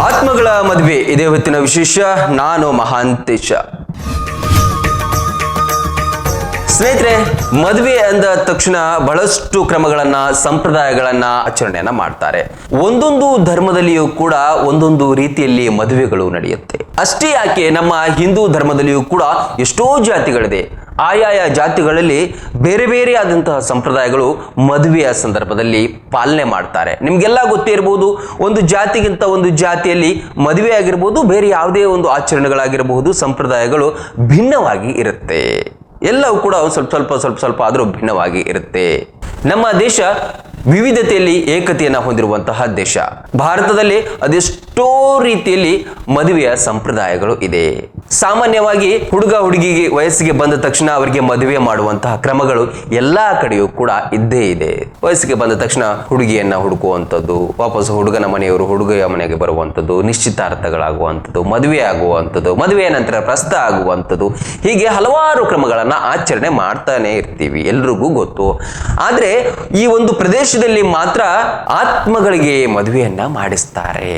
ಆತ್ಮಗಳ ಮದುವೆ ಇದೇ ಹೊತ್ತಿನ ವಿಶೇಷ. ನಾನು ಮಹಾಂತೇಶ. ಸ್ನೇಹಿತರೆ, ಮದುವೆ ಅಂದ ತಕ್ಷಣ ಬಹಳಷ್ಟು ಕ್ರಮಗಳನ್ನ, ಸಂಪ್ರದಾಯಗಳನ್ನ, ಆಚರಣೆಯನ್ನ ಮಾಡ್ತಾರೆ. ಒಂದೊಂದು ಧರ್ಮದಲ್ಲಿಯೂ ಕೂಡ ಒಂದೊಂದು ರೀತಿಯಲ್ಲಿ ಮದುವೆಗಳು ನಡೆಯುತ್ತೆ. ಅಷ್ಟೇ ಯಾಕೆ, ನಮ್ಮ ಹಿಂದೂ ಧರ್ಮದಲ್ಲಿಯೂ ಕೂಡ ಎಷ್ಟೋ ಜಾತಿಗಳಿದೆ. ಆಯಾಯ ಜಾತಿಗಳಲ್ಲಿ ಬೇರೆ ಬೇರೆ ಆದಂತಹ ಸಂಪ್ರದಾಯಗಳು ಮದುವೆಯ ಸಂದರ್ಭದಲ್ಲಿ ಪಾಲನೆ ಮಾಡ್ತಾರೆ. ನಿಮ್ಗೆಲ್ಲ ಗೊತ್ತೇ ಇರಬಹುದು, ಒಂದು ಜಾತಿಗಿಂತ ಒಂದು ಜಾತಿಯಲ್ಲಿ ಮದುವೆ ಆಗಿರ್ಬೋದು, ಬೇರೆ ಯಾವುದೇ ಒಂದು ಆಚರಣೆಗಳಾಗಿರಬಹುದು, ಸಂಪ್ರದಾಯಗಳು ಭಿನ್ನವಾಗಿ ಇರುತ್ತೆ. ಎಲ್ಲವೂ ಕೂಡ ಸ್ವಲ್ಪ ಆದರೂ ಭಿನ್ನವಾಗಿ ಇರುತ್ತೆ. ನಮ್ಮ ದೇಶ ವಿವಿಧತೆಯಲ್ಲಿ ಏಕತೆಯನ್ನು ಹೊಂದಿರುವಂತಹ ದೇಶ. ಭಾರತದಲ್ಲಿ ಅದೆಷ್ಟೋ ರೀತಿಯಲ್ಲಿ ಮದುವೆಯ ಸಂಪ್ರದಾಯಗಳು ಇದೆ. ಸಾಮಾನ್ಯವಾಗಿ ಹುಡುಗ ಹುಡುಗಿಗೆ ವಯಸ್ಸಿಗೆ ಬಂದ ತಕ್ಷಣ ಅವರಿಗೆ ಮದುವೆ ಮಾಡುವಂತಹ ಕ್ರಮಗಳು ಎಲ್ಲಾ ಕಡೆಯೂ ಕೂಡ ಇದ್ದೇ ಇದೆ. ವಯಸ್ಸಿಗೆ ಬಂದ ತಕ್ಷಣ ಹುಡುಗಿಯನ್ನ ಹುಡುಕುವಂಥದ್ದು, ವಾಪಸ್ ಹುಡುಗನ ಮನೆಯವರು ಹುಡುಗಿಯ ಮನೆಗೆ ಬರುವಂಥದ್ದು, ನಿಶ್ಚಿತಾರ್ಥಗಳಾಗುವಂಥದ್ದು, ಮದುವೆ ಆಗುವಂಥದ್ದು, ಮದುವೆಯ ನಂತರ ಪ್ರಸ್ತ ಆಗುವಂಥದ್ದು, ಹೀಗೆ ಹಲವಾರು ಕ್ರಮಗಳನ್ನ ಆಚರಣೆ ಮಾಡ್ತಾನೆ ಇರ್ತೀವಿ, ಎಲ್ರಿಗೂ ಗೊತ್ತು. ಆದ್ರೆ ಈ ಒಂದು ಪ್ರದೇಶದಲ್ಲಿ ಮಾತ್ರ ಆತ್ಮಗಳಿಗೆ ಮದುವೆಯನ್ನ ಮಾಡಿಸ್ತಾರೆ.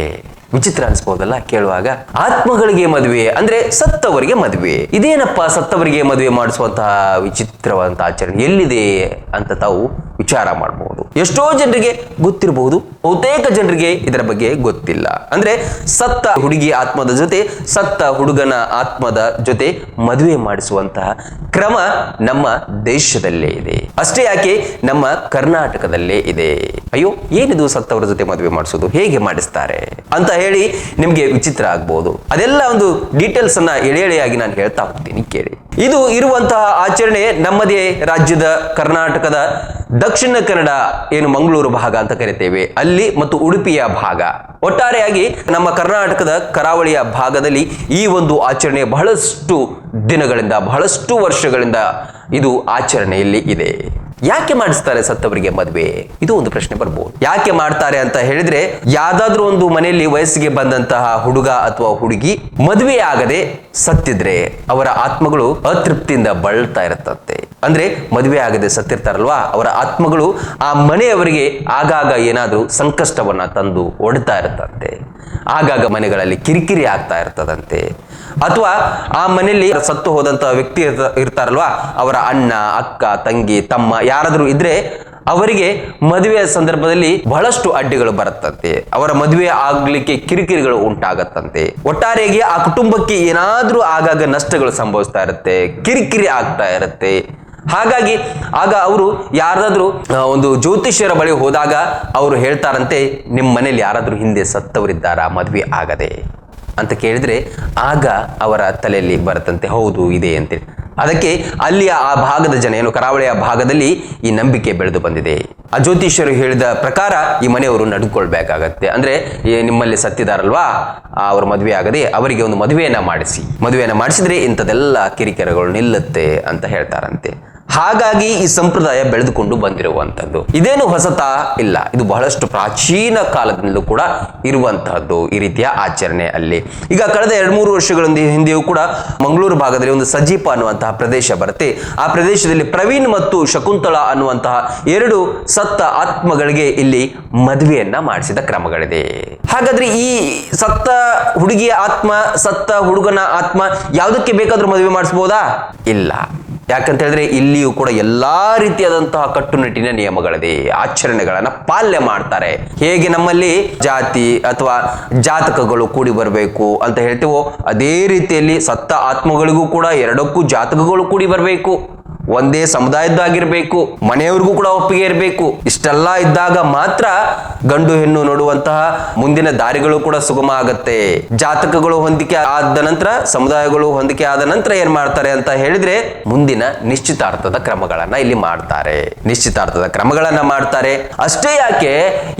ವಿಚಿತ್ರ ಅನ್ಸ್ಬೋದಲ್ಲ ಕೇಳುವಾಗ. ಆತ್ಮಗಳಿಗೆ ಮದುವೆ ಅಂದ್ರೆ ಸತ್ತವರಿಗೆ ಮದುವೆ. ಇದೇನಪ್ಪ ಸತ್ತವರಿಗೆ ಮದುವೆ ಮಾಡಿಸುವಂತಹ ವಿಚಿತ್ರವಾದಂತಹ ಆಚರಣೆ ಎಲ್ಲಿದೆ ಅಂತ ತಾವು ವಿಚಾರ ಮಾಡಬಹುದು. ಎಷ್ಟೋ ಜನರಿಗೆ ಗೊತ್ತಿರಬಹುದು, ಬಹುತೇಕ ಜನರಿಗೆ ಇದರ ಬಗ್ಗೆ ಗೊತ್ತಿಲ್ಲ. ಅಂದ್ರೆ ಸತ್ತ ಹುಡುಗಿ ಆತ್ಮದ ಜೊತೆ ಸತ್ತ ಹುಡುಗನ ಆತ್ಮದ ಜೊತೆ ಮದುವೆ ಮಾಡಿಸುವಂತಹ ಕ್ರಮ ನಮ್ಮ ದೇಶದಲ್ಲೇ ಇದೆ. ಅಷ್ಟೇ ಯಾಕೆ, ನಮ್ಮ ಕರ್ನಾಟಕದಲ್ಲೇ ಇದೆ. ಅಯ್ಯೋ, ಏನಿದು ಸತ್ತವರ ಜೊತೆ ಮದುವೆ ಮಾಡಿಸೋದು, ಹೇಗೆ ಮಾಡಿಸ್ತಾರೆ ಅಂತ ಹೇಳಿ ನಿಮ್ಗೆ ವಿಚಿತ್ರ ಆಗ್ಬಹುದು. ಅದೆಲ್ಲ ಒಂದು ಡೀಟೇಲ್ಸ್ ಅನ್ನ ಎಳೆಯಾಗಿ ನಾನು ಹೇಳ್ತಾ ಹೋಗ್ತೀನಿ, ಕೇಳಿ. ಇದು ಇರುವಂತಹ ಆಚರಣೆ ನಮ್ಮದೇ ರಾಜ್ಯದ ಕರ್ನಾಟಕದ ದಕ್ಷಿಣ ಕನ್ನಡ, ಏನು ಮಂಗಳೂರು ಭಾಗ ಅಂತ ಕರಿತೇವೆ, ಅಲ್ಲಿ ಮತ್ತು ಉಡುಪಿಯ ಭಾಗ, ಒಟ್ಟಾರೆಯಾಗಿ ನಮ್ಮ ಕರ್ನಾಟಕದ ಕರಾವಳಿಯ ಭಾಗದಲ್ಲಿ ಈ ಒಂದು ಆಚರಣೆ ಬಹಳಷ್ಟು ದಿನಗಳಿಂದ, ಬಹಳಷ್ಟು ವರ್ಷಗಳಿಂದ ಇದು ಆಚರಣೆಯಲ್ಲಿ ಇದೆ. ಯಾಕೆ ಮಾಡಿಸ್ತಾರೆ ಸತ್ತವರಿಗೆ ಮದುವೆ? ಇದು ಒಂದು ಪ್ರಶ್ನೆ ಬರ್ಬೋದು. ಯಾಕೆ ಮಾಡ್ತಾರೆ ಅಂತ ಹೇಳಿದ್ರೆ, ಯಾವ್ದಾದ್ರೂ ಒಂದು ಮನೆಯಲ್ಲಿ ವಯಸ್ಸಿಗೆ ಬಂದಂತಹ ಹುಡುಗ ಅಥವಾ ಹುಡುಗಿ ಮದುವೆ ಆಗದೆ ಸತ್ತಿದ್ರೆ ಅವರ ಆತ್ಮಗಳು ಅತೃಪ್ತಿಯಿಂದ ಬಳಲ್ತಾ ಇರತ್ತಂತೆ. ಅಂದ್ರೆ ಮದುವೆ ಆಗದೆ ಸತ್ತಿರ್ತಾರಲ್ವಾ, ಅವರ ಆತ್ಮಗಳು ಆ ಮನೆಯವರಿಗೆ ಆಗಾಗ ಏನಾದ್ರೂ ಸಂಕಷ್ಟವನ್ನ ತಂದು ಒಡ್ತಾ ಇರತ್ತಂತೆ. ಆಗಾಗ ಮನೆಗಳಲ್ಲಿ ಕಿರಿಕಿರಿ ಆಗ್ತಾ ಇರ್ತದಂತೆ. ಅಥವಾ ಆ ಮನೆಯಲ್ಲಿ ಸತ್ತು ಹೋದಂತಹ ವ್ಯಕ್ತಿ ಇರ್ತಾರಲ್ವಾ, ಅವರ ಅಣ್ಣ, ಅಕ್ಕ, ತಂಗಿ, ತಮ್ಮ ಯಾರಾದ್ರೂ ಇದ್ರೆ ಅವರಿಗೆ ಮದುವೆಯ ಸಂದರ್ಭದಲ್ಲಿ ಬಹಳಷ್ಟು ಅಡ್ಡಿಗಳು ಬರುತ್ತಂತೆ. ಅವರ ಮದುವೆ ಆಗ್ಲಿಕ್ಕೆ ಕಿರಿಕಿರಿಗಳು ಉಂಟಾಗತ್ತಂತೆ. ಒಟ್ಟಾರೆಯಾಗಿ ಆ ಕುಟುಂಬಕ್ಕೆ ಏನಾದ್ರೂ ಆಗಾಗ ನಷ್ಟಗಳು ಸಂಭವಿಸ್ತಾ ಇರುತ್ತೆ, ಕಿರಿಕಿರಿ ಆಗ್ತಾ ಇರುತ್ತೆ. ಹಾಗಾಗಿ ಆಗ ಅವರು ಯಾರಾದ್ರೂ ಒಂದು ಜ್ಯೋತಿಷ್ಯರ ಬಳಿ ಹೋದಾಗ ಅವರು ಹೇಳ್ತಾರಂತೆ, ನಿಮ್ಮ ಮನೇಲಿ ಯಾರಾದ್ರೂ ಹಿಂದೆ ಸತ್ತವರಿದ್ದಾರಾ ಮದುವೆ ಆಗದೆ ಅಂತ ಕೇಳಿದ್ರೆ ಆಗ ಅವರ ತಲೆಯಲ್ಲಿ ಬರುತ್ತಂತೆ, ಹೌದು ಇದೆ ಅಂತೇಳಿ. ಅದಕ್ಕೆ ಅಲ್ಲಿಯ ಆ ಭಾಗದ ಜನ, ಏನು ಕರಾವಳಿಯ ಭಾಗದಲ್ಲಿ ಈ ನಂಬಿಕೆ ಬೆಳೆದು ಬಂದಿದೆ. ಆ ಜ್ಯೋತಿಷ್ಯರು ಹೇಳಿದ ಪ್ರಕಾರ ಈ ಮನೆಯವರು ನಡ್ಕೊಳ್ಬೇಕಾಗತ್ತೆ. ಅಂದ್ರೆ ನಿಮ್ಮಲ್ಲಿ ಸತ್ತಿದಾರಲ್ವಾ, ಅವ್ರ ಮದುವೆ ಆಗದೆ ಅವರಿಗೆ ಒಂದು ಮದುವೆಯನ್ನ ಮಾಡಿಸಿದ್ರೆ ಇಂಥದೆಲ್ಲ ಕಿರಿಕಿರಿಗಳು ನಿಲ್ಲುತ್ತೆ ಅಂತ ಹೇಳ್ತಾರಂತೆ. ಹಾಗಾಗಿ ಈ ಸಂಪ್ರದಾಯ ಬೆಳೆದುಕೊಂಡು ಬಂದಿರುವಂತದ್ದು. ಇದೇನು ಹೊಸತಾ ಇಲ್ಲ, ಇದು ಬಹಳಷ್ಟು ಪ್ರಾಚೀನ ಕಾಲದಿಂದಲೂ ಕೂಡ ಇರುವಂತಹದ್ದು ಈ ರೀತಿಯ ಆಚರಣೆ ಅಲ್ಲಿ. ಈಗ ಕಳೆದ 2-3 ವರ್ಷಗಳ ಹಿಂದೆಯೂ ಕೂಡ ಮಂಗಳೂರು ಭಾಗದಲ್ಲಿ ಒಂದು ಸಜೀಪ ಅನ್ನುವಂತಹ ಪ್ರದೇಶ ಬರುತ್ತೆ. ಆ ಪ್ರದೇಶದಲ್ಲಿ ಪ್ರವೀಣ್ ಮತ್ತು ಶಕುಂತಲಾ ಅನ್ನುವಂತಹ 2 ಸತ್ತ ಆತ್ಮಗಳಿಗೆ ಇಲ್ಲಿ ಮದುವೆಯನ್ನ ಮಾಡಿಸಿದ ಕ್ರಮಗಳಿದೆ. ಹಾಗಾದ್ರೆ ಈ ಸತ್ತ ಹುಡುಗಿಯ ಆತ್ಮ, ಸತ್ತ ಹುಡುಗನ ಆತ್ಮ ಯಾವುದಕ್ಕೆ ಬೇಕಾದ್ರೂ ಮದುವೆ ಮಾಡಿಸಬಹುದಾ? ಇಲ್ಲ. ಯಾಕಂತ ಹೇಳಿದ್ರೆ ಇಲ್ಲಿಯೂ ಕೂಡ ಎಲ್ಲಾ ರೀತಿಯಾದಂತಹ ಕಟ್ಟುನಿಟ್ಟಿನ ನಿಯಮಗಳಿದೆ, ಆಚರಣೆಗಳನ್ನ ಪಾಲನೆ ಮಾಡ್ತಾರೆ. ಹೇಗೆ ನಮ್ಮಲ್ಲಿ ಜಾತಿ ಅಥವಾ ಜಾತಕಗಳು ಕೂಡಿ ಬರಬೇಕು ಅಂತ ಹೇಳ್ತೀವೋ, ಅದೇ ರೀತಿಯಲ್ಲಿ ಸತ್ತ ಆತ್ಮಗಳಿಗೂ ಕೂಡ 2ಕ್ಕೂ ಜಾತಕಗಳು ಕೂಡಿ ಬರಬೇಕು, ಒಂದೇ ಸಮುದಾಯದ್ದಾಗಿರ್ಬೇಕು, ಮನೆಯವ್ರಿಗೂ ಕೂಡ ಒಪ್ಪಿಗೆ ಇರಬೇಕು. ಇಷ್ಟೆಲ್ಲ ಇದ್ದಾಗ ಮಾತ್ರ ಗಂಡು ಹೆಣ್ಣು ನೋಡುವಂತಹ ಮುಂದಿನ ದಾರಿಗಳು ಕೂಡ ಸುಗಮ ಆಗತ್ತೆ. ಜಾತಕಗಳು ಹೊಂದಿಕೆ ಆದ ನಂತರ, ಸಮುದಾಯಗಳು ಹೊಂದಿಕೆ ಆದ ನಂತರ ಏನ್ ಮಾಡ್ತಾರೆ ಅಂತ ಹೇಳಿದ್ರೆ ಮುಂದಿನ ನಿಶ್ಚಿತಾರ್ಥದ ಕ್ರಮಗಳನ್ನ ಇಲ್ಲಿ ಮಾಡ್ತಾರೆ. ಅಷ್ಟೇ ಯಾಕೆ,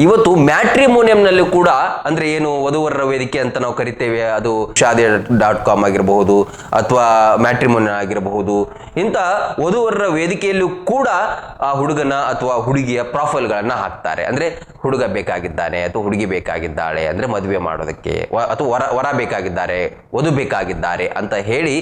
ಇವತ್ತು ಮ್ಯಾಟ್ರಿಮೋನಿಯಂನಲ್ಲಿ ಕೂಡ, ಅಂದ್ರೆ ಏನು ವಧುವರರ ವೇದಿಕೆ ಅಂತ ನಾವು ಕರಿತೇವೆ, ಅದು shaadi.com ಆಗಿರಬಹುದು ಅಥವಾ ಮ್ಯಾಟ್ರಿಮೋನಿಯಂ ಆಗಿರಬಹುದು, ಇಂಥ ವಧುವರರ ವೇದಿಕೆಯಲ್ಲೂ ಕೂಡ ಆ ಹುಡುಗನ ಅಥವಾ ಹುಡುಗಿಯ ಪ್ರೊಫೈಲ್ಗಳನ್ನ ಹಾಕ್ತಾರೆ. ಅಂದ್ರೆ ಹುಡುಗ ಬೇಕಾಗಿದ್ದಾನೆ ಅಥವಾ ಹುಡುಗಿ ಬೇಕಾಗಿದ್ದಾಳೆ, ಅಂದ್ರೆ ಮದುವೆ ಮಾಡೋದಕ್ಕೆ, ಅಥವಾ ವರ ಬೇಕಾಗಿದ್ದಾರೆ, ವಧು ಬೇಕಾಗಿದ್ದಾರೆ ಅಂತ ಹೇಳಿ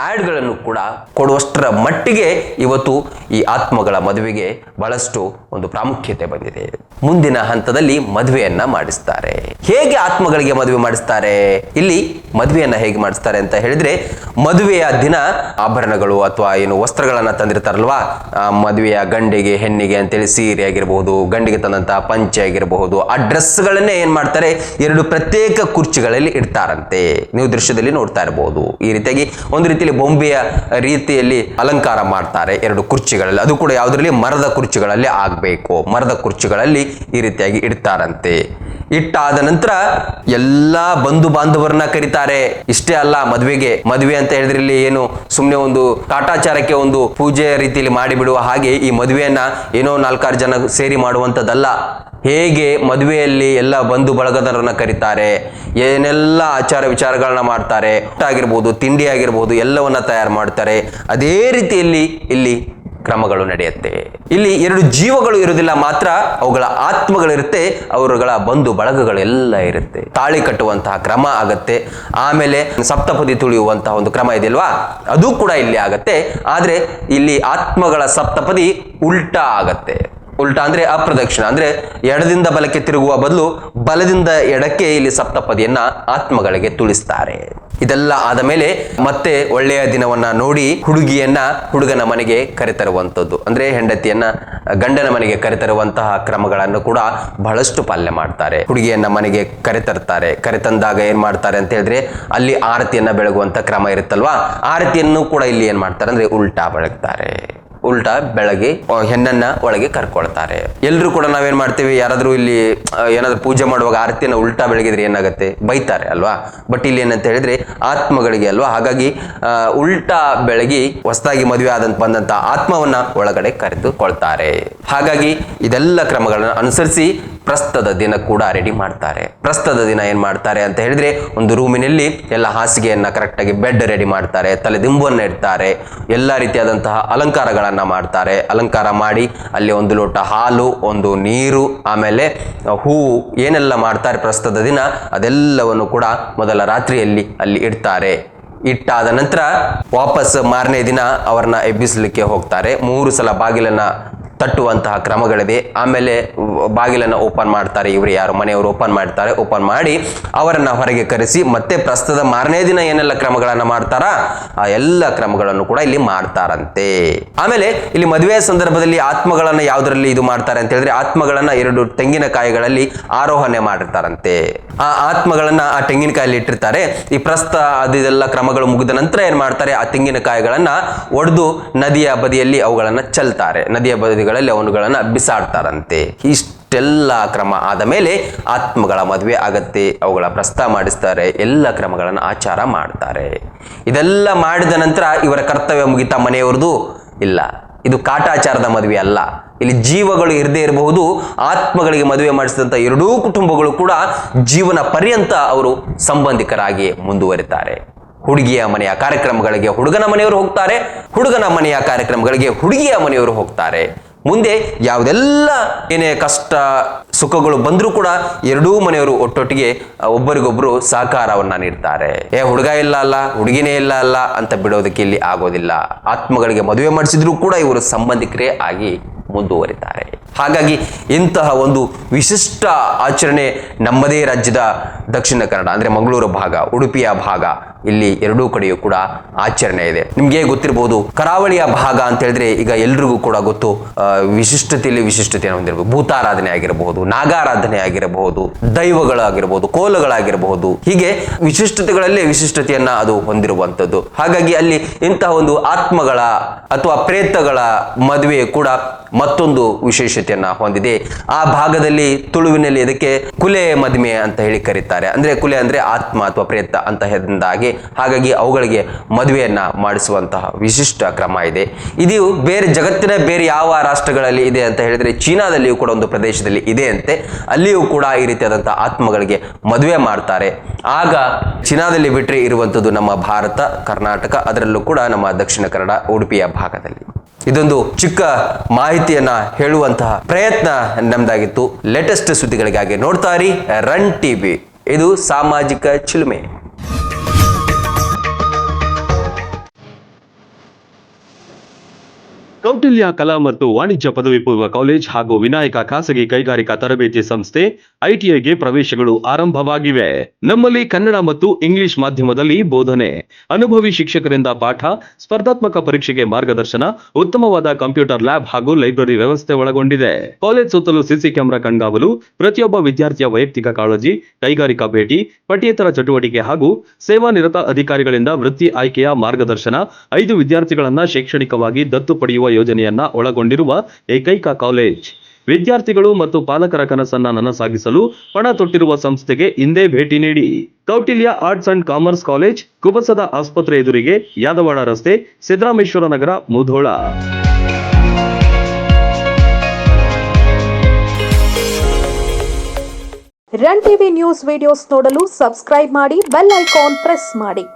ಆಡ್ಗಳನ್ನು ಕೂಡ ಕೊಡುವಷ್ಟರ ಮಟ್ಟಿಗೆ ಇವತ್ತು ಈ ಆತ್ಮಗಳ ಮದುವೆಗೆ ಬಹಳಷ್ಟು ಒಂದು ಪ್ರಾಮುಖ್ಯತೆ ಬಂದಿದೆ. ಮುಂದಿನ ಹಂತದಲ್ಲಿ ಮದುವೆಯನ್ನ ಮಾಡಿಸ್ತಾರೆ. ಹೇಗೆ ಆತ್ಮಗಳಿಗೆ ಮದುವೆ ಮಾಡಿಸ್ತಾರೆ? ಇಲ್ಲಿ ಮದುವೆಯನ್ನ ಹೇಗೆ ಮಾಡಿಸ್ತಾರೆ ಅಂತ ಹೇಳಿದ್ರೆ, ಮದುವೆಯ ದಿನ ಆಭರಣಗಳು ಅಥವಾ ಏನು ವಸ್ತ್ರಗಳನ್ನ ತಂದಿರ್ತಾರಲ್ವಾ, ಮದುವೆಯ ಗಂಡಿಗೆ ಹೆಣ್ಣಿಗೆ ಅಂತೇಳಿ ಸೀರೆ ಆಗಿರಬಹುದು, ಗಂಡಿಗೆ ತಂದಂತಹ ಪಂಚೆ ಆಗಿರಬಹುದು, ಆ ಡ್ರೆಸ್ಗಳನ್ನೇ ಏನ್ ಮಾಡ್ತಾರೆ, ಎರಡು ಪ್ರತ್ಯೇಕ ಕುರ್ಚಿಗಳಲ್ಲಿ ಇಡ್ತಾರಂತೆ. ನೀವು ದೃಶ್ಯದಲ್ಲಿ ನೋಡ್ತಾ ಇರಬಹುದು. ಈ ರೀತಿಯಾಗಿ ಒಂದು ರೀತಿಯಲ್ಲಿ ಬೊಂಬೆಯ ರೀತಿಯಲ್ಲಿ ಅಲಂಕಾರ ಮಾಡ್ತಾರೆ ಎರಡು ಕುರ್ಚಿಗಳಲ್ಲಿ. ಅದು ಕೂಡ ಯಾವುದರಲ್ಲಿ, ಮರದ ಕುರ್ಚಿಗಳಲ್ಲಿ ಆಗಬೇಕು. ಮರದ ಕುರ್ಚಿಗಳಲ್ಲಿ ಈ ರೀತಿಯಾಗಿ ಇಡ್ತಾರಂತೆ. ಇಟ್ಟಾದ ನಂತರ ಎಲ್ಲಾ ಬಂಧು ಬಾಂಧವರನ್ನ ಕರೀತಾರೆ. ಇಷ್ಟೇ ಅಲ್ಲ, ಮದುವೆ ಅಂತ ಹೇಳಿದ್ರೆ ಇಲ್ಲಿ ಏನು ಸುಮ್ಮನೆ ಒಂದು ಕಾಟಾಚಾರಕ್ಕೆ ಒಂದು ಪೂಜೆ ರೀತಿಯಲ್ಲಿ ಮಾಡಿಬಿಡುವ ಹಾಗೆ ಈ ಮದುವೆಯನ್ನ ಏನೋ 4-6 ಜನ ಸೇರಿ ಮಾಡುವಂಥದ್ದಲ್ಲ. ಹೇಗೆ ಮದುವೆಯಲ್ಲಿ ಎಲ್ಲ ಬಂಧು ಬಳಗದವರನ್ನ ಕರೀತಾರೆ, ಏನೆಲ್ಲ ಆಚಾರ ವಿಚಾರಗಳನ್ನ ಮಾಡ್ತಾರೆ, ಊಟ ಆಗಿರ್ಬೋದು, ತಿಂಡಿ ಆಗಿರ್ಬೋದು, ಎಲ್ಲವನ್ನ ತಯಾರು ಮಾಡ್ತಾರೆ. ಅದೇ ರೀತಿಯಲ್ಲಿ ಇಲ್ಲಿ ಕ್ರಮಗಳು ನಡೆಯುತ್ತೆ. ಇಲ್ಲಿ 2 ಜೀವಗಳು ಇರುವುದಿಲ್ಲ, ಮಾತ್ರ ಅವುಗಳ ಆತ್ಮಗಳಿರುತ್ತೆ, ಅವರುಗಳ ಬಂಧು ಬಳಗಗಳೆಲ್ಲ ಇರುತ್ತೆ. ತಾಳಿ ಕಟ್ಟುವಂತಹ ಕ್ರಮ ಆಗತ್ತೆ. ಆಮೇಲೆ ಸಪ್ತಪದಿ ತುಳಿಯುವಂತಹ ಒಂದು ಕ್ರಮ ಇದೆಯಲ್ವಾ, ಅದು ಕೂಡ ಇಲ್ಲಿ ಆಗತ್ತೆ. ಆದ್ರೆ ಇಲ್ಲಿ ಆತ್ಮಗಳ ಸಪ್ತಪದಿ ಉಲ್ಟಾ ಆಗತ್ತೆ. ಉಲ್ಟಾ ಅಂದ್ರೆ ಅಪ್ರದಕ್ಷಿಣ, ಅಂದ್ರೆ ಎಡದಿಂದ ಬಲಕ್ಕೆ ತಿರುಗುವ ಬದಲು ಬಲದಿಂದ ಎಡಕ್ಕೆ ಇಲ್ಲಿ ಸಪ್ತಪದಿಯನ್ನ ಆತ್ಮಗಳಿಗೆ ತುಳಿಸ್ತಾರೆ. ಇದೆಲ್ಲ ಆದ ಮೇಲೆ ಮತ್ತೆ ಒಳ್ಳೆಯ ದಿನವನ್ನ ನೋಡಿ ಹುಡುಗಿಯನ್ನ ಹುಡುಗನ ಮನೆಗೆ ಕರೆತರುವಂಥದ್ದು, ಅಂದ್ರೆ ಹೆಂಡತಿಯನ್ನ ಗಂಡನ ಮನೆಗೆ ಕರೆತರುವಂತಹ ಕ್ರಮಗಳನ್ನು ಕೂಡ ಬಹಳಷ್ಟು ಪಾಲನೆ ಮಾಡ್ತಾರೆ. ಹುಡುಗಿಯನ್ನ ಮನೆಗೆ ಕರೆತರ್ತಾರೆ. ಕರೆತಂದಾಗ ಏನ್ ಮಾಡ್ತಾರೆ ಅಂತ ಹೇಳಿದ್ರೆ, ಅಲ್ಲಿ ಆರತಿಯನ್ನ ಬೆಳಗುವಂತ ಕ್ರಮ ಇರುತ್ತಲ್ವಾ, ಆರತಿಯನ್ನು ಕೂಡ ಇಲ್ಲಿ ಏನ್ ಮಾಡ್ತಾರೆ ಅಂದ್ರೆ ಉಲ್ಟಾ ಬೆಳಗ್ತಾರೆ. ಉಲ್ಟಾ ಬೆಳಗ್ಗೆ ಹೆಣ್ಣನ್ನ ಒಳಗೆ ಕರ್ಕೊಳ್ತಾರೆ. ಎಲ್ರು ಕೂಡ ನಾವೇನ್ ಮಾಡ್ತೀವಿ, ಯಾರಾದ್ರೂ ಇಲ್ಲಿ ಏನಾದ್ರು ಪೂಜೆ ಮಾಡುವಾಗ ಆರತಿಯನ್ನ ಉಲ್ಟಾ ಬೆಳಗಿದ್ರೆ ಏನಾಗುತ್ತೆ, ಬೈತಾರೆ ಅಲ್ವಾ. ಬಟ್ ಇಲ್ಲಿ ಏನಂತ ಹೇಳಿದ್ರೆ ಆತ್ಮಗಳಿಗೆ ಅಲ್ವಾ, ಹಾಗಾಗಿ ಉಲ್ಟಾ ಬೆಳಗಿ ಹೊಸದಾಗಿ ಮದುವೆ ಆದಂತ ಬಂದಂತ ಆತ್ಮವನ್ನ ಒಳಗಡೆ ಕರೆದುಕೊಳ್ತಾರೆ. ಹಾಗಾಗಿ ಇದೆಲ್ಲ ಕ್ರಮಗಳನ್ನ ಅನುಸರಿಸಿ ಪ್ರಸ್ತದ ದಿನ ಕೂಡ ರೆಡಿ ಮಾಡ್ತಾರೆ. ಪ್ರಸ್ತದ ದಿನ ಏನ್ ಮಾಡ್ತಾರೆ ಅಂತ ಹೇಳಿದ್ರೆ, ಒಂದು ರೂಮಿನಲ್ಲಿ ಎಲ್ಲ ಹಾಸಿಗೆಯನ್ನ ಕರೆಕ್ಟಾಗಿ ಬೆಡ್ ರೆಡಿ ಮಾಡ್ತಾರೆ, ತಲೆದಿಂಬನ್ನ ಇಡ್ತಾರೆ, ಎಲ್ಲ ರೀತಿಯಾದಂತಹ ಅಲಂಕಾರಗಳನ್ನ ಮಾಡ್ತಾರೆ. ಅಲಂಕಾರ ಮಾಡಿ ಅಲ್ಲಿ ಒಂದು ಲೋಟ ಹಾಲು, ಒಂದು ನೀರು, ಆಮೇಲೆ ಹೂವು, ಏನೆಲ್ಲ ಮಾಡ್ತಾರೆ ಪ್ರಸ್ತದ ದಿನ ಅದೆಲ್ಲವನ್ನು ಕೂಡ ಮೊದಲ ರಾತ್ರಿಯಲ್ಲಿ ಅಲ್ಲಿ ಇಡ್ತಾರೆ. ಇಟ್ಟಾದ ನಂತರ ವಾಪಸ್ ಮಾರನೇ ದಿನ ಅವರನ್ನ ಎಬ್ಬಿಸಲಿಕ್ಕೆ ಹೋಗ್ತಾರೆ. 3 ಸಲ ಬಾಗಿಲನ್ನ ತಟ್ಟುವಂತಹ ಕ್ರಮಗಳಿದೆ. ಆಮೇಲೆ ಬಾಗಿಲನ್ನು ಓಪನ್ ಮಾಡ್ತಾರೆ. ಇವರು ಯಾರು ಮನೆಯವರು ಓಪನ್ ಮಾಡ್ತಾರೆ. ಓಪನ್ ಮಾಡಿ ಅವರನ್ನ ಹೊರಗೆ ಕರೆಸಿ ಮತ್ತೆ ಪ್ರಸ್ತುತ ಮಾರನೇ ದಿನ ಏನೆಲ್ಲ ಕ್ರಮಗಳನ್ನ ಮಾಡ್ತಾರ ಆ ಎಲ್ಲ ಕ್ರಮಗಳನ್ನು ಕೂಡ ಇಲ್ಲಿ ಮಾಡ್ತಾರಂತೆ. ಆಮೇಲೆ ಇಲ್ಲಿ ಮದುವೆಯ ಸಂದರ್ಭದಲ್ಲಿ ಆತ್ಮಗಳನ್ನ ಯಾವುದರಲ್ಲಿ ಇದು ಮಾಡ್ತಾರೆ ಅಂತ ಹೇಳಿದ್ರೆ, ಆತ್ಮಗಳನ್ನ 2 ತೆಂಗಿನಕಾಯಿಗಳಲ್ಲಿ ಆರೋಹಣೆ ಮಾಡಿರ್ತಾರಂತೆ. ಆ ಆತ್ಮಗಳನ್ನ ಆ ತೆಂಗಿನಕಾಯಲ್ಲಿ ಇಟ್ಟಿರ್ತಾರೆ. ಈ ಅದೆಲ್ಲ ಕ್ರಮಗಳು ಮುಗಿದ ನಂತರ ಏನ್ ಮಾಡ್ತಾರೆ, ಆ ತೆಂಗಿನಕಾಯಿಗಳನ್ನ ಒಡೆದು ನದಿಯ ಬದಿಯಲ್ಲಿ ಅವುಗಳನ್ನ ಚೆಲ್ತಾರೆ. ನದಿಯ ಬದಿಗಳಲ್ಲಿ ಅವನುಗಳನ್ನ ಬಿಸಾಡ್ತಾರಂತೆ. ಇಷ್ಟೆಲ್ಲ ಕ್ರಮ ಆದ ಮೇಲೆ ಆತ್ಮಗಳ ಮದುವೆ ಆಗತ್ತೆ. ಅವುಗಳ ಪ್ರಸ್ತಾವ ಮಾಡಿಸ್ತಾರೆ. ಎಲ್ಲ ಕ್ರಮಗಳನ್ನು ಆಚಾರ ಮಾಡ್ತಾರೆ. ಇದೆಲ್ಲ ಮಾಡಿದ ನಂತರ ಇವರ ಕರ್ತವ್ಯ ಮುಗಿತಾ ಮನೆಯವರದು? ಇಲ್ಲ, ಇದು ಕಾಟಾಚಾರದ ಮದುವೆ ಅಲ್ಲ. ಇಲ್ಲಿ ಜೀವಗಳು ಇರದೇ ಇರಬಹುದು. ಆತ್ಮಗಳಿಗೆ ಮದುವೆ ಮಾಡಿಸಿದಂತ 2 ಕುಟುಂಬಗಳು ಕೂಡ ಜೀವನ ಪರ್ಯಂತ ಅವರು ಸಂಬಂಧಿಕರಾಗಿ ಮುಂದುವರಿತಾರೆ. ಹುಡುಗಿಯ ಮನೆಯ ಕಾರ್ಯಕ್ರಮಗಳಿಗೆ ಹುಡುಗನ ಮನೆಯವರು ಹೋಗ್ತಾರೆ, ಹುಡುಗನ ಮನೆಯ ಕಾರ್ಯಕ್ರಮಗಳಿಗೆ ಹುಡುಗಿಯ ಮನೆಯವರು ಹೋಗ್ತಾರೆ. ಮುಂದೆ ಯಾವುದೆಲ್ಲ ಏನೇ ಕಷ್ಟ ಸುಖಗಳು ಬಂದರೂ ಕೂಡ 2 ಮನೆಯವರು ಒಟ್ಟೊಟ್ಟಿಗೆ ಒಬ್ಬರಿಗೊಬ್ಬರು ಸಹಕಾರವನ್ನ ನೀಡ್ತಾರೆ. ಹುಡುಗ ಇಲ್ಲ ಅಲ್ಲ, ಹುಡುಗಿನೇ ಇಲ್ಲ ಅಲ್ಲ ಅಂತ ಬಿಡೋದಕ್ಕೆ ಇಲ್ಲಿ ಆಗೋದಿಲ್ಲ. ಆತ್ಮಗಳಿಗೆ ಮದುವೆ ಮಾಡಿಸಿದ್ರು ಕೂಡ ಇವರು ಸಂಬಂಧಿಕರೇ ಆಗಿ ಮುಂದುವರಿತಾರೆ. ಹಾಗಾಗಿ ಇಂತಹ ಒಂದು ವಿಶಿಷ್ಟ ಆಚರಣೆ ನಮ್ಮದೇ ರಾಜ್ಯದ ದಕ್ಷಿಣ ಕನ್ನಡ ಅಂದ್ರೆ ಮಂಗಳೂರು ಭಾಗ, ಉಡುಪಿಯ ಭಾಗ, ಇಲ್ಲಿ 2 ಕಡೆಯೂ ಕೂಡ ಆಚರಣೆ ಇದೆ. ನಿಮ್ಗೆ ಗೊತ್ತಿರಬಹುದು, ಕರಾವಳಿಯ ಭಾಗ ಅಂತ ಹೇಳಿದ್ರೆ ಈಗ ಎಲ್ರಿಗೂ ಕೂಡ ಗೊತ್ತು, ವಿಶಿಷ್ಟತೆಯನ್ನು ಹೊಂದಿರಬಹುದು. ಭೂತಾರಾಧನೆ ಆಗಿರಬಹುದು, ನಾಗಾರಾಧನೆ ಆಗಿರಬಹುದು, ದೈವಗಳಾಗಿರಬಹುದು, ಕೋಲಗಳಾಗಿರಬಹುದು, ಹೀಗೆ ವಿಶಿಷ್ಟತೆಗಳಲ್ಲಿ ವಿಶಿಷ್ಟತೆಯನ್ನ ಅದು ಹೊಂದಿರುವಂತದ್ದು. ಹಾಗಾಗಿ ಅಲ್ಲಿ ಇಂತಹ ಒಂದು ಆತ್ಮಗಳ ಅಥವಾ ಪ್ರೇತಗಳ ಮದುವೆ ಕೂಡ ಮತ್ತೊಂದು ವಿಶೇಷತೆಯನ್ನ ಹೊಂದಿದೆ. ಆ ಭಾಗದಲ್ಲಿ ತುಳುವಿನಲ್ಲಿ ಇದಕ್ಕೆ ಕುಲೆ ಮದುವೆ ಅಂತ ಹೇಳಿ ಕರೀತಾರೆ. ಅಂದ್ರೆ ಕುಲೆ ಅಂದ್ರೆ ಆತ್ಮ ಅಥವಾ ಪ್ರೇತ ಅಂತ ಹೇಳಿದಾಗೆ, ಹಾಗಾಗಿ ಅವುಗಳಿಗೆ ಮದುವೆಯನ್ನ ಮಾಡಿಸುವಂತಹ ವಿಶಿಷ್ಟ ಕ್ರಮ ಇದೆ. ಇದು ಜಗತ್ತಿನ ಬೇರೆ ಯಾವ ರಾಷ್ಟ್ರಗಳಲ್ಲಿ ಇದೆ ಅಂತ ಹೇಳಿದ್ರೆ, ಚೀನಾದಲ್ಲಿಯೂ ಕೂಡ ಒಂದು ಪ್ರದೇಶದಲ್ಲಿ ಇದೆ ಅಂತೆ. ಅಲ್ಲಿಯೂ ಕೂಡ ಈ ರೀತಿಯಾದಂತಹ ಆತ್ಮಗಳಿಗೆ ಮದುವೆ ಮಾಡ್ತಾರೆ. ಆಗ ಚೀನಾದಲ್ಲಿ ಬಿಟ್ಟರೆ ಇರುವಂತದ್ದು ನಮ್ಮ ಭಾರತ, ಕರ್ನಾಟಕ, ಅದರಲ್ಲೂ ಕೂಡ ನಮ್ಮ ದಕ್ಷಿಣ ಕನ್ನಡ, ಉಡುಪಿಯ ಭಾಗದಲ್ಲಿ. ಇದೊಂದು ಚಿಕ್ಕ ಮಾಹಿತಿಯನ್ನ ಹೇಳುವಂತಹ ಪ್ರಯತ್ನ ನಮ್ದಾಗಿತ್ತು. ಲೇಟೆಸ್ಟ್ ಸುದ್ದಿಗಳಿಗಾಗಿ ನೋಡ್ತಾ ಇರಿ ರನ್ ಟಿವಿ. ಇದು ಸಾಮಾಜಿಕ ಚಿಲುಮೆ. ಕೌಟಿಲ್ಯ ಕಲಾ ಮತ್ತು ವಾಣಿಜ್ಯ ಪದವಿ ಪೂರ್ವ ಕಾಲೇಜ್ ಹಾಗೂ ವಿನಾಯಕ ಖಾಸಗಿ ಕೈಗಾರಿಕಾ ತರಬೇತಿ ಸಂಸ್ಥೆ ಐಟಿಐಗೆ ಪ್ರವೇಶಗಳು ಆರಂಭವಾಗಿವೆ. ನಮ್ಮಲ್ಲಿ ಕನ್ನಡ ಮತ್ತು ಇಂಗ್ಲಿಷ್ ಮಾಧ್ಯಮದಲ್ಲಿ ಬೋಧನೆ, ಅನುಭವಿ ಶಿಕ್ಷಕರಿಂದ ಪಾಠ, ಸ್ಪರ್ಧಾತ್ಮಕ ಪರೀಕ್ಷೆಗೆ ಮಾರ್ಗದರ್ಶನ, ಉತ್ತಮವಾದ ಕಂಪ್ಯೂಟರ್ ಲ್ಯಾಬ್ ಹಾಗೂ ಲೈಬ್ರರಿ ವ್ಯವಸ್ಥೆ ಒಳಗೊಂಡಿದೆ. ಕಾಲೇಜ್ ಸುತ್ತಲೂ ಸಿಸಿ ಕ್ಯಾಮೆರಾ ಕಣ್ಗಾವಲು, ಪ್ರತಿಯೊಬ್ಬ ವಿದ್ಯಾರ್ಥಿಯ ವೈಯಕ್ತಿಕ ಕಾಳಜಿ, ಕೈಗಾರಿಕಾ ಭೇಟಿ, ಪಠ್ಯೇತರ ಚಟುವಟಿಕೆ ಹಾಗೂ ಸೇವಾ ನಿರತ ಅಧಿಕಾರಿಗಳಿಂದ ವೃತ್ತಿ ಆಯ್ಕೆಯ ಮಾರ್ಗದರ್ಶನ, 5 ವಿದ್ಯಾರ್ಥಿಗಳನ್ನ ಶೈಕ್ಷಣಿಕವಾಗಿ ದತ್ತು ಪಡೆಯುವ ಯೋಜನೆಯನ್ನ ಒಳಗೊಂಡಿರುವ ಏಕೈಕ ಕಾಲೇಜ್. ವಿದ್ಯಾರ್ಥಿಗಳು ಮತ್ತು ಪಾಲಕರ ಕನಸನ್ನ ನನಸಾಗಿಸಲು ಪಣ ತೊಟ್ಟಿರುವ ಸಂಸ್ಥೆಗೆ ಇಂದೇ ಭೇಟಿ ನೀಡಿ. Kautilya arts and commerce college, ಕುಬಸದ ಆಸ್ಪತ್ರೆ ಎದುರಿಗೆ, ಯಾದವಾಡ ರಸ್ತೆ, Siddarameshwara Nagar, Mudhol. Run TV news videos ನೋಡಲು ಸಬ್ಸ್ಕ್ರೈಬ್ ಮಾಡಿ, ಬೆಲ್ ಐಕಾನ್ ಪ್ರೆಸ್ ಮಾಡಿ.